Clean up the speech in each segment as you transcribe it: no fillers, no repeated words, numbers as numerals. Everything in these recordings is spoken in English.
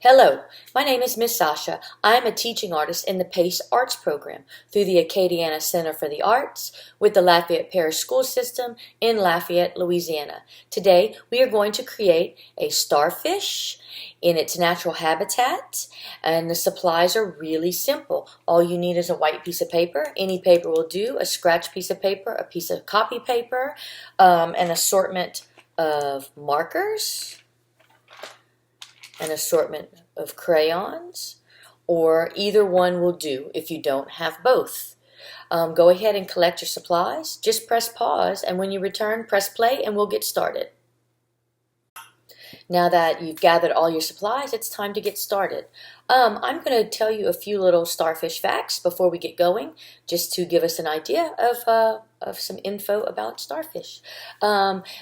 Hello, my name is Miss Sasha. I am a teaching artist in the PACE Arts program through the Acadiana Center for the Arts with the Lafayette Parish school system in Lafayette, Louisiana. Today we are going to create a starfish in its natural habitat, and the supplies are really simple. All you need is a white piece of paper. Any paper will do, a scratch piece of paper, a piece of copy paper, an assortment of markers, an assortment of crayons, or either one will do if you don't have both. Go ahead and collect your supplies. Just press pause, and when you return, press play, and we'll get started. Now that you've gathered all your supplies, it's time to get started. I'm going to tell you a few little starfish facts before we get going, just to give us an idea of some info about starfish.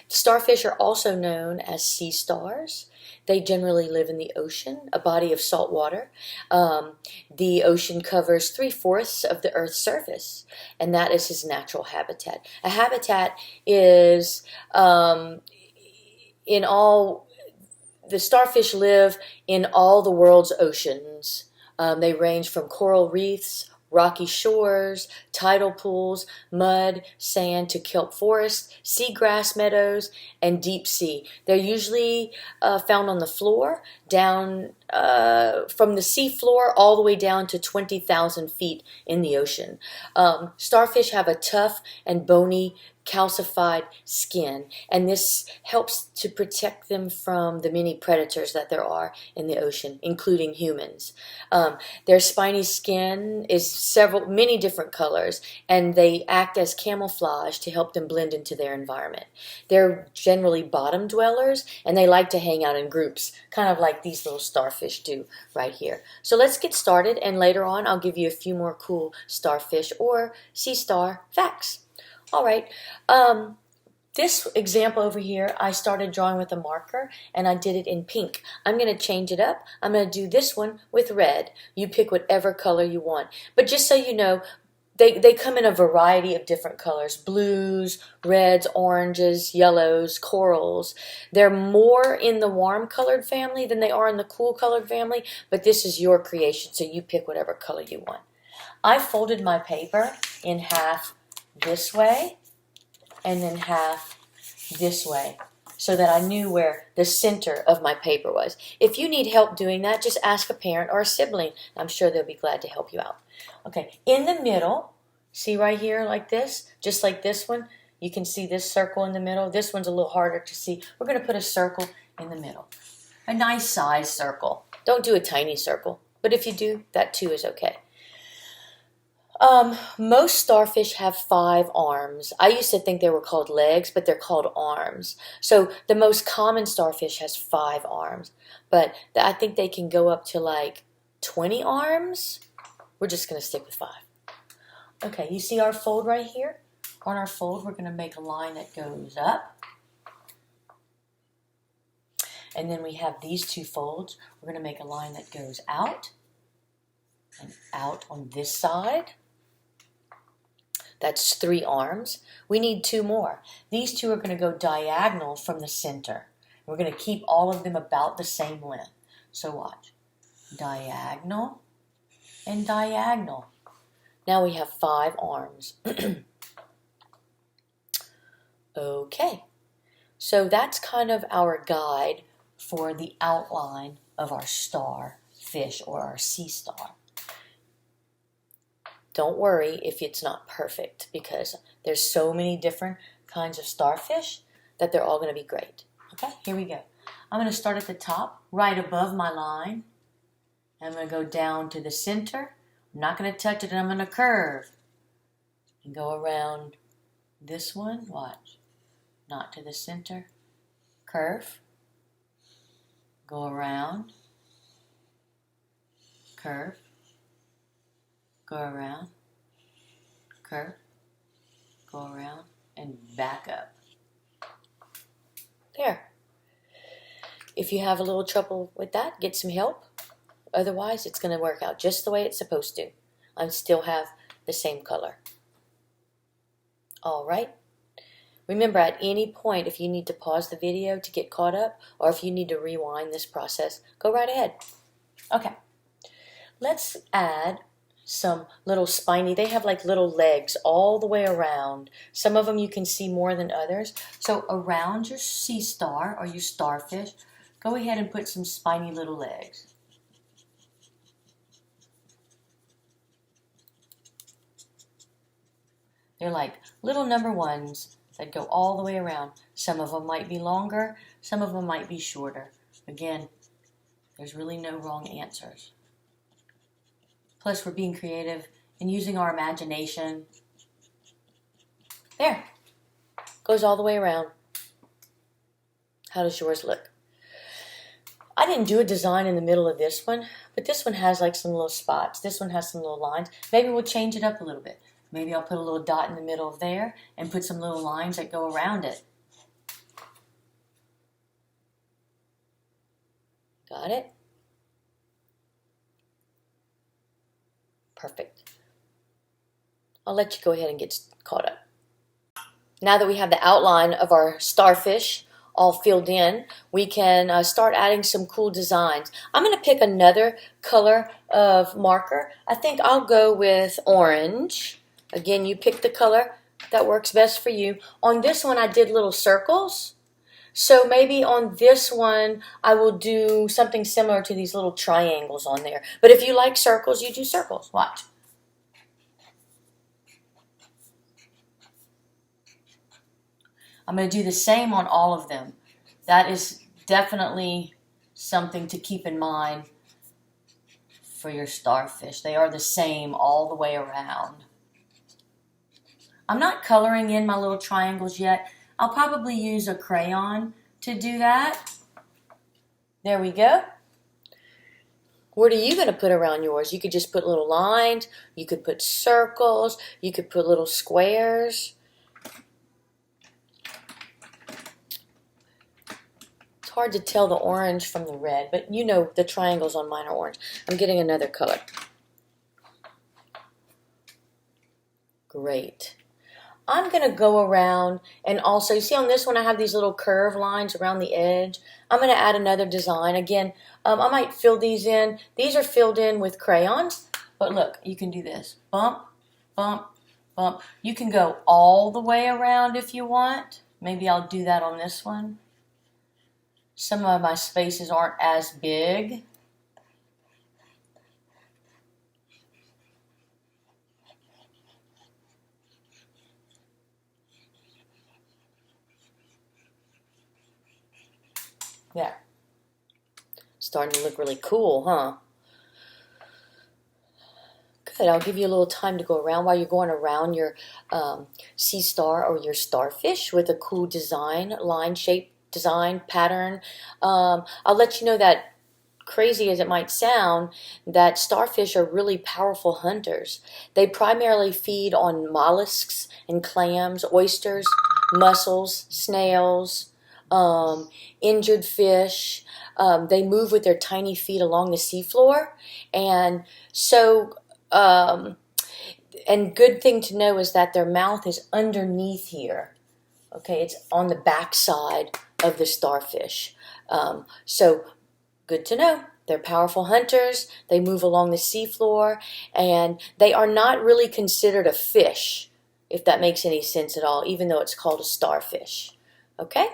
Starfish are also known as sea stars. They generally live in the ocean, a body of salt water. The ocean covers 3/4 of the Earth's surface, and that is his natural habitat. A habitat is the starfish live in all the world's oceans. They range from coral reefs, rocky shores, tidal pools, mud, sand to kelp forests, seagrass meadows, and deep sea. They're usually found on the floor, down from the sea floor all the way down to 20,000 feet in the ocean. Starfish have a tough and bony calcified skin, and this helps to protect them from the many predators that there are in the ocean, including humans. Their spiny skin is many different colors, and they act as camouflage to help them blend into their environment. They're generally bottom dwellers, and they like to hang out in groups, kind of like these little starfish do right here. So let's get started, and later on I'll give you a few more cool starfish or sea star facts. All right, this example over here, I started drawing with a marker, and I did it in pink. I'm going to change it up. I'm going to do this one with red. You pick whatever color you want. But just so you know, they come in a variety of different colors: blues, reds, oranges, yellows, corals. They're more in the warm colored family than they are in the cool colored family, but this is your creation, so you pick whatever color you want. I folded my paper in half this way and then half this way so that I knew where the center of my paper was. If you need help doing that, just ask a parent or a sibling. I'm sure they'll be glad to help you out. Okay, in the middle, see right here like this, just like this one, you can see this circle in the middle. This one's a little harder to see. We're going to put a circle in the middle, a nice size circle. Don't do a tiny circle, but if you do, that too is okay. Most starfish have 5 arms. I used to think they were called legs, but they're called arms. So the most common starfish has 5 arms, but I think they can go up to like 20 arms. We're just going to stick with 5. Okay, you see our fold right here? On our fold, we're going to make a line that goes up. And then we have these 2 folds. We're going to make a line that goes out and out on this side. That's 3 arms. We need 2 more. These 2 are going to go diagonal from the center. We're going to keep all of them about the same length. So watch. Diagonal and diagonal. Now we have 5 arms. Okay. So that's kind of our guide for the outline of our starfish or our sea star. Don't worry if it's not perfect, because there's so many different kinds of starfish that they're all going to be great. Okay, here we go. I'm going to start at the top, right above my line. I'm going to go down to the center. I'm not going to touch it, and I'm going to curve. And go around this one. Watch. Not to the center. Curve. Go around. Curve. Go around, curve, go around, and back up. There. If you have a little trouble with that, get some help. Otherwise, it's going to work out just the way it's supposed to. I still have the same color. All right. Remember, at any point, if you need to pause the video to get caught up, or if you need to rewind this process, go right ahead. Okay, let's add some little spiny, they have like little legs all the way around. Some of them you can see more than others. So around your sea star or your starfish, go ahead and put some spiny little legs. They're like little number ones that go all the way around. Some of them might be longer, some of them might be shorter. Again, there's really no wrong answers. Plus, we're being creative and using our imagination. There. Goes all the way around. How does yours look? I didn't do a design in the middle of this one, but this one has like some little spots. This one has some little lines. Maybe we'll change it up a little bit. Maybe I'll put a little dot in the middle of there and put some little lines that go around it. Got it? Perfect. I'll let you go ahead and get caught up. Now that we have the outline of our starfish all filled in, we can start adding some cool designs. I'm going to pick another color of marker. I think I'll go with orange. Again, you pick the color that works best for you. On this one, I did little circles. So maybe on this one, I will do something similar to these little triangles on there. But if you like circles, you do circles. Watch. I'm going to do the same on all of them. That is definitely something to keep in mind for your starfish. They are the same all the way around. I'm not coloring in my little triangles yet. I'll probably use a crayon to do that. There we go. What are you going to put around yours? You could just put little lines. You could put circles. You could put little squares. It's hard to tell the orange from the red, but you know the triangles on mine are orange. I'm getting another color. Great. I'm going to go around and also, you see on this one I have these little curve lines around the edge. I'm going to add another design. Again, I might fill these in. These are filled in with crayons, but look, you can do this. Bump, bump, bump. You can go all the way around if you want. Maybe I'll do that on this one. Some of my spaces aren't as big. Yeah. Starting to look really cool, huh? Good. I'll give you a little time to go around while you're going around your sea star or your starfish with a cool design, line shape design pattern. I'll let you know that, crazy as it might sound, that starfish are really powerful hunters. They primarily feed on mollusks and clams, oysters, mussels, snails, injured fish. They move with their tiny feet along the seafloor. And so, and good thing to know is that their mouth is underneath here. Okay, it's on the back side of the starfish. So good to know. They're powerful hunters. They move along the seafloor, and they are not really considered a fish, if that makes any sense at all, even though it's called a starfish. Okay?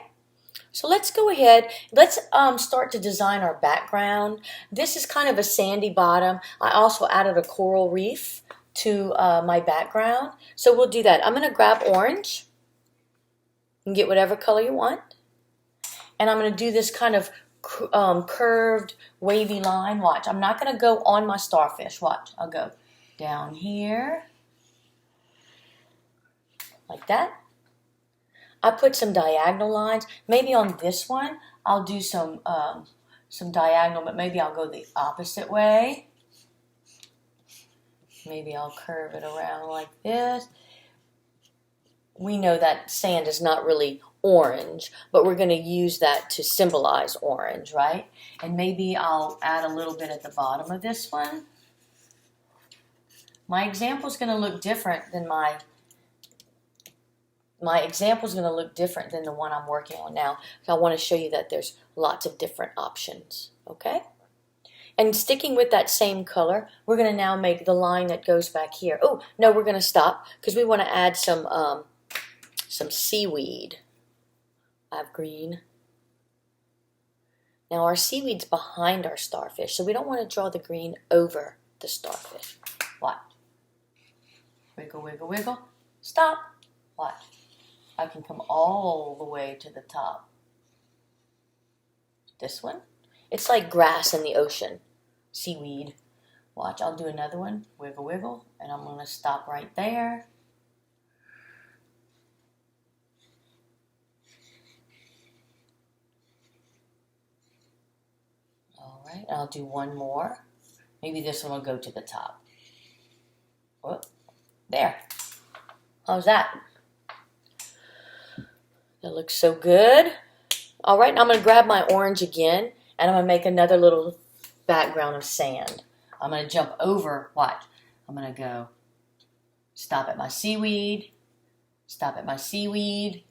So let's go ahead. Let's start to design our background. This is kind of a sandy bottom. I also added a coral reef to my background. So we'll do that. I'm going to grab orange and get whatever color you want. And I'm going to do this kind of curved, wavy line. Watch. I'm not going to go on my starfish. Watch. I'll go down here like that. I put some diagonal lines. Maybe on this one, I'll do some diagonal, but maybe I'll go the opposite way. Maybe I'll curve it around like this. We know that sand is not really orange, but we're going to use that to symbolize orange, right? And maybe I'll add a little bit at the bottom of this one. My example is going to look different than my example is going to look different than the one I'm working on now. So I want to show you that there's lots of different options, okay? And sticking with that same color, we're going to now make the line that goes back here. Oh, no, we're going to stop because we want to add some seaweed. I have green. Now our seaweed's behind our starfish, so we don't want to draw the green over the starfish. Watch. Wiggle, wiggle, wiggle. Stop. Watch. I can come all the way to the top. This one. It's like grass in the ocean. Seaweed. Watch, I'll do another one. Wiggle, wiggle. And I'm going to stop right there. All right, I'll do one more. Maybe this one will go to the top. Whoop. There. How's that? That looks so good. All right, now I'm going to grab my orange again, and I'm going to make another little background of sand. I'm going to jump over, watch. I'm going to go stop at my seaweed, stop at my seaweed.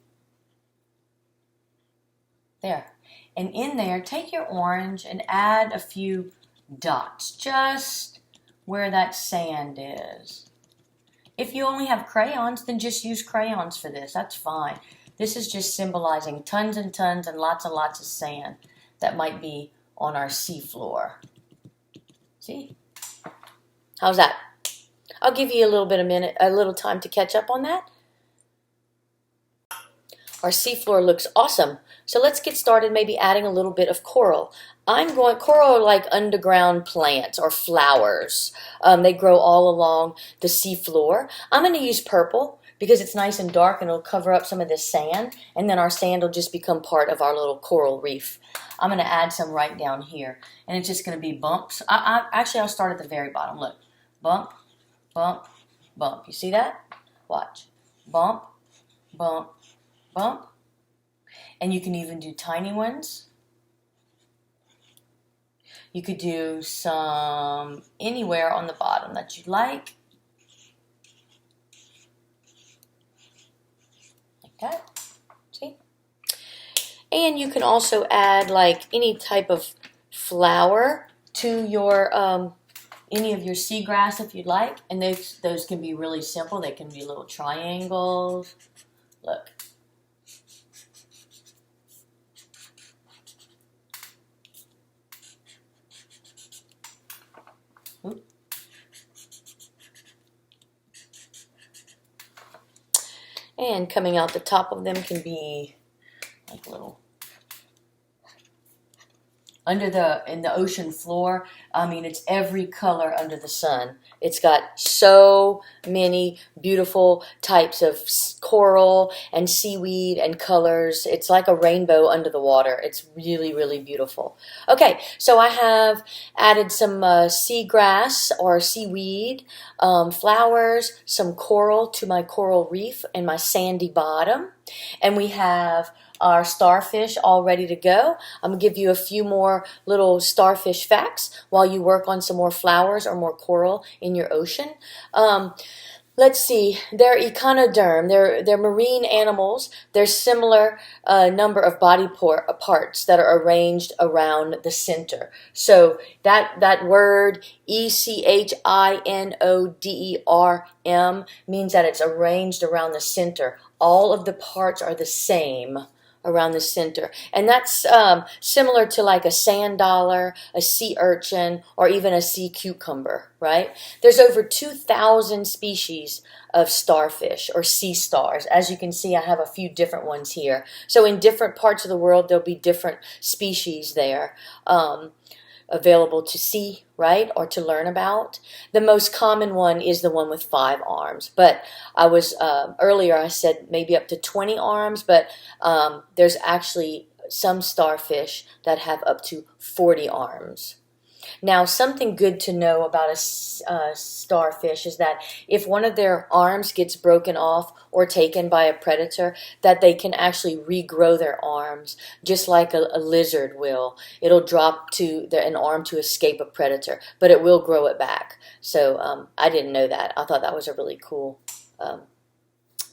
There. And in there, take your orange and add a few dots, just where that sand is. If you only have crayons, then just use crayons for this. That's fine. This is just symbolizing tons and tons and lots of sand that might be on our seafloor. See? How's that? I'll give you a little time to catch up on that. Our seafloor looks awesome. So let's get started maybe adding a little bit of coral. Coral are like underground plants or flowers. They grow all along the seafloor. I'm going to use purple because it's nice and dark and it'll cover up some of this sand, and then our sand will just become part of our little coral reef. I'm going to add some right down here, and it's just going to be bumps. Actually, I'll start at the very bottom. Look, bump, bump, bump. You see that? Watch. Bump, bump, bump. And you can even do tiny ones. You could do some anywhere on the bottom that you'd like. Like that. See? And you can also add like any type of flower to your any of your seagrass if you'd like. And those can be really simple. They can be little triangles. Look. And coming out the top of them can be like little in the ocean floor. I mean, it's every color under the sun. It's got so many beautiful types of coral and seaweed and colors. It's like a rainbow under the water. It's really, really beautiful. Okay, so I have added some seagrass or seaweed, flowers, some coral to my coral reef and my sandy bottom. And we have our starfish all ready to go. I'm going to give you a few more little starfish facts while you work on some more flowers or more coral in your ocean. Let's see, they're echinoderm, they're marine animals. There's similar number of body parts that are arranged around the center. So that word echinoderm means that it's arranged around the center. All of the parts are the same around the center. And that's similar to like a sand dollar, a sea urchin, or even a sea cucumber, right? There's over 2,000 species of starfish or sea stars. As you can see, I have a few different ones here. So in different parts of the world, there'll be different species there. Available to see, right, or to learn about. The most common one is the one with 5 arms, but I was earlier I said maybe up to 20 arms, but there's actually some starfish that have up to 40 arms. Now, something good to know about a starfish is that if one of their arms gets broken off or taken by a predator, that they can actually regrow their arms, just like a lizard will. It'll drop to an arm to escape a predator, but it will grow it back. So I didn't know that. I thought that was a really cool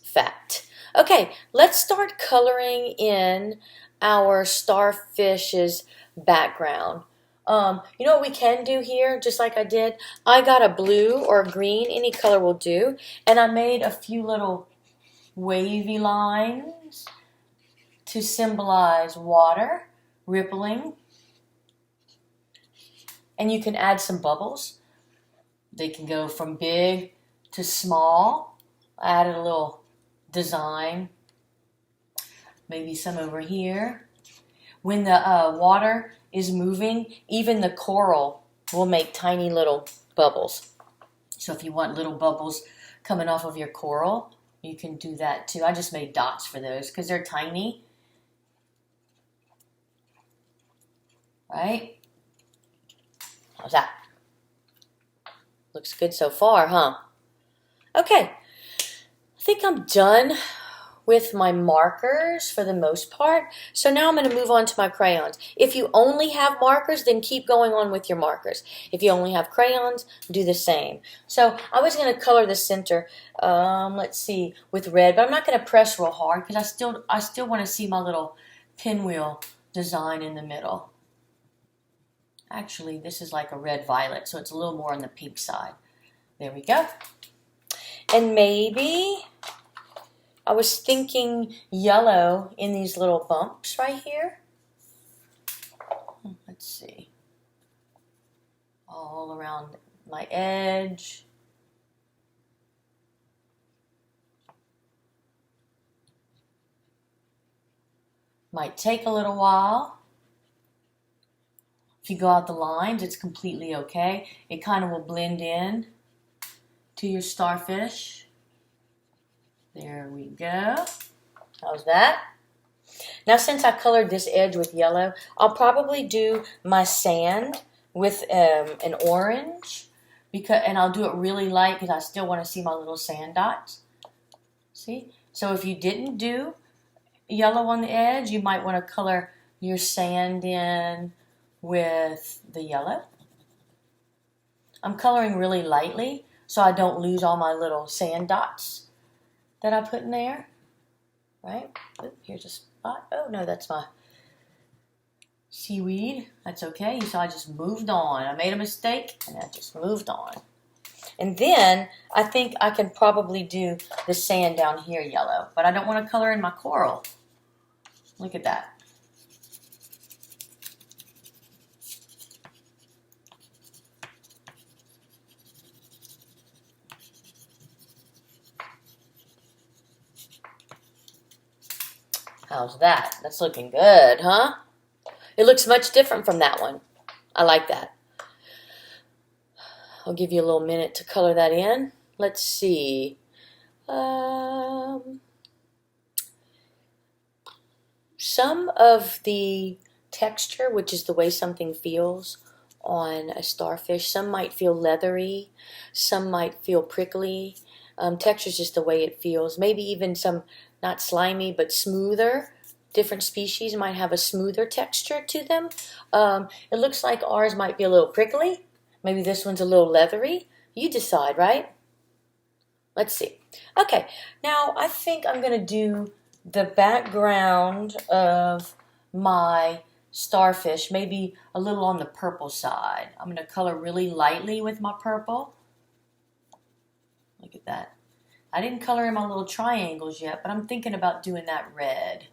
fact. Okay, let's start coloring in our starfish's background. You know what we can do here, just like I did? I got a blue or green, any color will do, and I made a few little wavy lines to symbolize water, rippling. And you can add some bubbles. They can go from big to small. I added a little design, maybe some over here. When the water is moving, even the coral will make tiny little bubbles. So if you want little bubbles coming off of your coral, you can do that too. I just made dots for those because they're tiny. Right? How's that? Looks good so far, huh? Okay. I think I'm done with my markers for the most part. So now I'm going to move on to my crayons. If you only have markers, then keep going on with your markers. If you only have crayons, do the same. So I was going to color the center, let's see, with red, but I'm not going to press real hard because I still want to see my little pinwheel design in the middle. Actually, this is like a red violet, so it's a little more on the pink side. There we go. And maybe I was thinking yellow in these little bumps right here. Let's see. All around my edge. Might take a little while. If you go out the lines, it's completely okay. It kind of will blend in to your starfish. There we go. How's that? Now, since I colored this edge with yellow, I'll probably do my sand with an orange, and I'll do it really light because I still want to see my little sand dots. See? So if you didn't do yellow on the edge, you might want to color your sand in with the yellow. I'm coloring really lightly so I don't lose all my little sand dots that I put in there. Right? Oop, here's a spot. Oh no, that's my seaweed. That's okay. So I just moved on. I made a mistake and I just moved on. And then I think I can probably do the sand down here yellow, but I don't want to color in my coral. Look at that. How's that? That's looking good, huh? It looks much different from that one. I like that. I'll give you a little minute to color that in. Let's see. Some of the texture, which is the way something feels on a starfish, some might feel leathery, some might feel prickly. Texture is just the way it feels. Maybe even some, not slimy, but smoother. Different species might have a smoother texture to them. It looks like ours might be a little prickly. Maybe this one's a little leathery. You decide, right? Let's see. Okay, now I think I'm going to do the background of my starfish, maybe a little on the purple side. I'm going to color really lightly with my purple. Look at that. I didn't color in my little triangles yet, but I'm thinking about doing that red.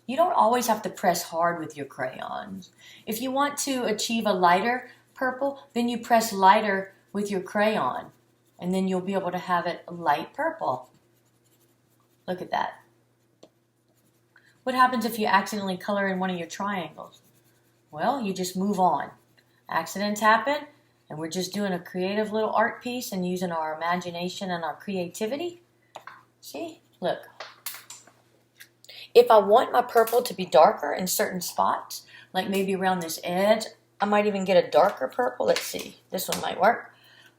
You don't always have to press hard with your crayons. If you want to achieve a lighter purple, then you press lighter with your crayon, and then you'll be able to have it light purple. Look at that. What happens if you accidentally color in one of your triangles? Well, you just move on. Accidents happen, and we're just doing a creative little art piece and using our imagination and our creativity. See? Look. If I want my purple to be darker in certain spots, like maybe around this edge, I might even get a darker purple. Let's see. This one might work.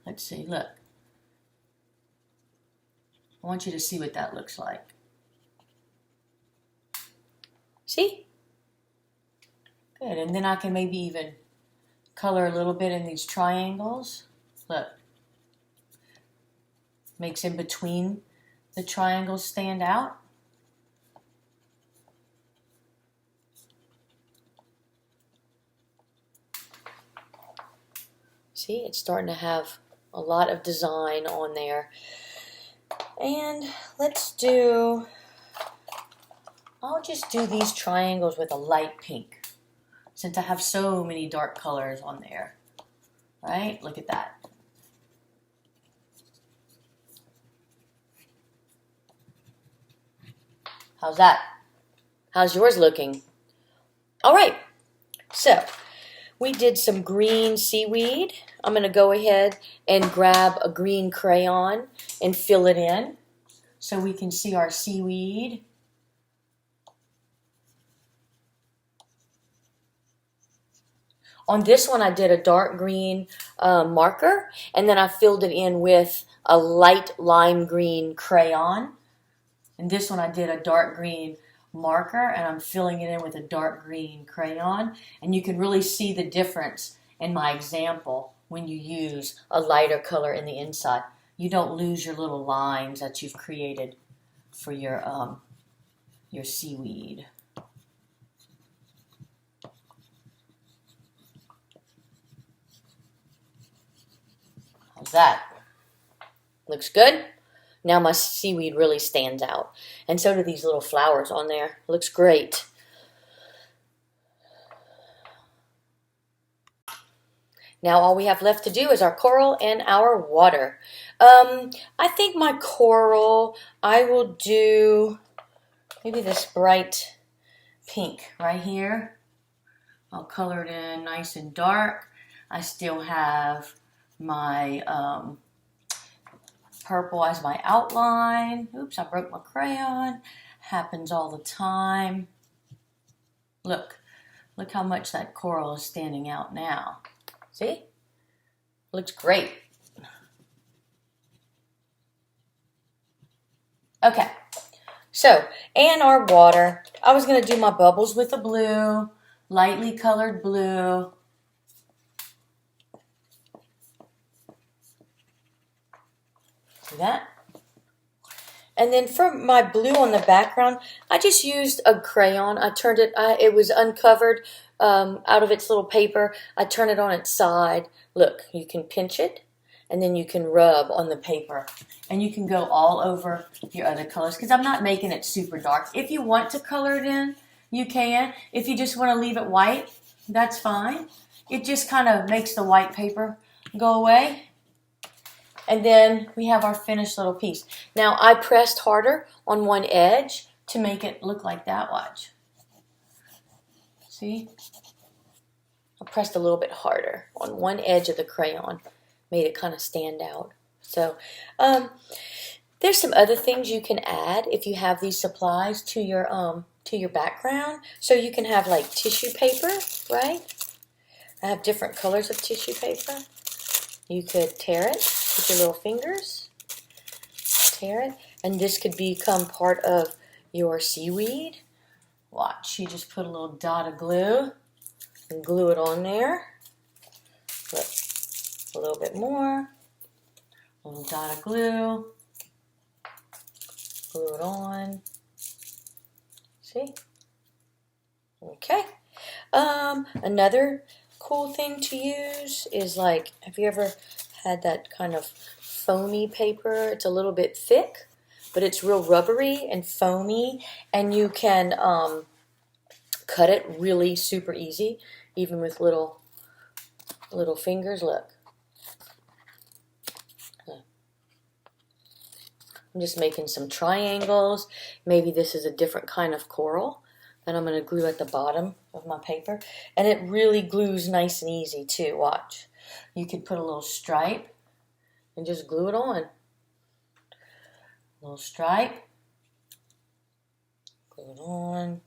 Let's see. Look. I want you to see what that looks like. See? Good. And then I can maybe even color a little bit in these triangles. Look. Makes in between the triangles stand out. See, it's starting to have a lot of design on there. And I'll just do these triangles with a light pink, since I have so many dark colors on there, right? Look at that. How's that? How's yours looking? All right, so we did some green seaweed. I'm going to go ahead and grab a green crayon and fill it in so we can see our seaweed. On this one, I did a dark green marker, and then I filled it in with a light lime green crayon. And this one, I did a dark green marker, and I'm filling it in with a dark green crayon. And you can really see the difference in my example when you use a lighter color in the inside. You don't lose your little lines that you've created for your seaweed. How's that? Looks good? Now my seaweed really stands out. And so do these little flowers on there. Looks great. Now all we have left to do is our coral and our water. I think my coral, I will do maybe this bright pink right here. I'll color it in nice and dark. I still have my purple as my outline. Oops, I broke my crayon. Happens all the time. Look how much that coral is standing out now. See? Looks great. Okay, so, and our water. I was going to do my bubbles with a blue, lightly colored blue. See that? And then for my blue on the background, I just used a crayon. I turned it, it was uncovered out of its little paper. I turned it on its side. Look, you can pinch it, and then you can rub on the paper. And you can go all over your other colors, because I'm not making it super dark. If you want to color it in, you can. If you just want to leave it white, that's fine. It just kind of makes the white paper go away. And then we have our finished little piece. Now, I pressed harder on one edge to make it look like that. Watch. See? I pressed a little bit harder on one edge of the crayon. Made it kind of stand out. So, there's some other things you can add if you have these supplies to your background. So you can have like tissue paper, right? I have different colors of tissue paper. You could tear it with your little fingers, tear it, and this could become part of your seaweed. Watch, you just put a little dot of glue and glue it on there. Look, a little bit more, a little dot of glue, glue it on. See? Okay. Another cool thing to use is like, have you ever had that kind of foamy paper? It's a little bit thick, but it's real rubbery and foamy, and you can cut it really super easy, even with little fingers. Look. I'm just making some triangles. Maybe this is a different kind of coral that I'm going to glue at the bottom of my paper. And it really glues nice and easy too. Watch. You could put a little stripe and just glue it on. A little stripe. Glue it on.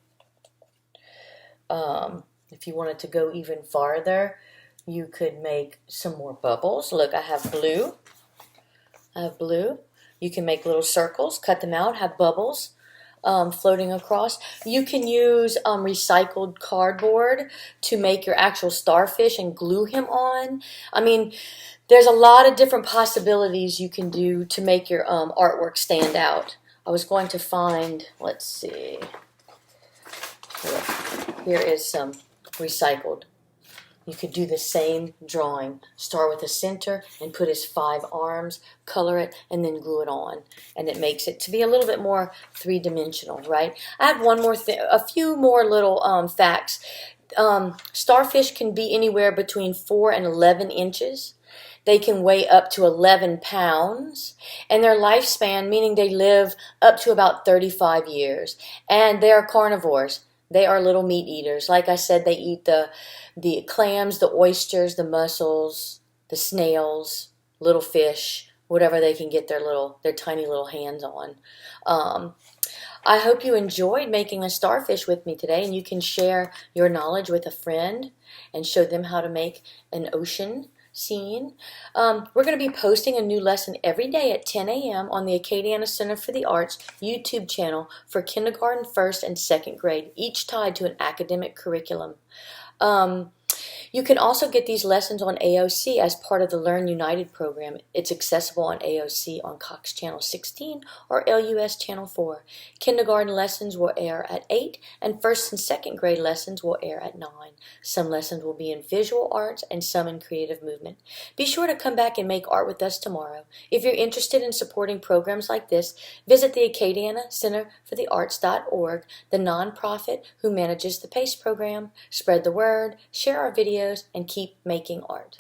If you wanted to go even farther, you could make some more bubbles. Look, I have blue. You can make little circles, cut them out, have bubbles floating across. You can use recycled cardboard to make your actual starfish and glue him on. I mean, there's a lot of different possibilities you can do to make your artwork stand out. I was going to find, let's see. Look, here is some recycled You could do the same drawing. Start with a center and put his 5 arms, color it, and then glue it on. And it makes it to be a little bit more three-dimensional, right? I have one more thing, a few more little facts. Starfish can be anywhere between 4 and 11 inches. They can weigh up to 11 pounds, and their lifespan, meaning they live up to about 35 years. And they are carnivores. They are little meat eaters. Like I said, they eat the clams, the oysters, the mussels, the snails, little fish, whatever they can get their tiny little hands on. I hope you enjoyed making a starfish with me today, and you can share your knowledge with a friend and show them how to make an ocean scene. We're going to be posting a new lesson every day at 10 a.m. on the Acadiana Center for the Arts YouTube channel for kindergarten, 1st, and 2nd grade, each tied to an academic curriculum. You can also get these lessons on AOC as part of the Learn United program. It's accessible on AOC on Cox Channel 16 or LUS Channel 4. Kindergarten lessons will air at 8, and 1st and 2nd grade lessons will air at 9. Some lessons will be in visual arts and some in creative movement. Be sure to come back and make art with us tomorrow. If you're interested in supporting programs like this, visit the Acadiana Center for the Arts.org, the nonprofit who manages the PACE program. Spread the word, share our videos, and keep making art.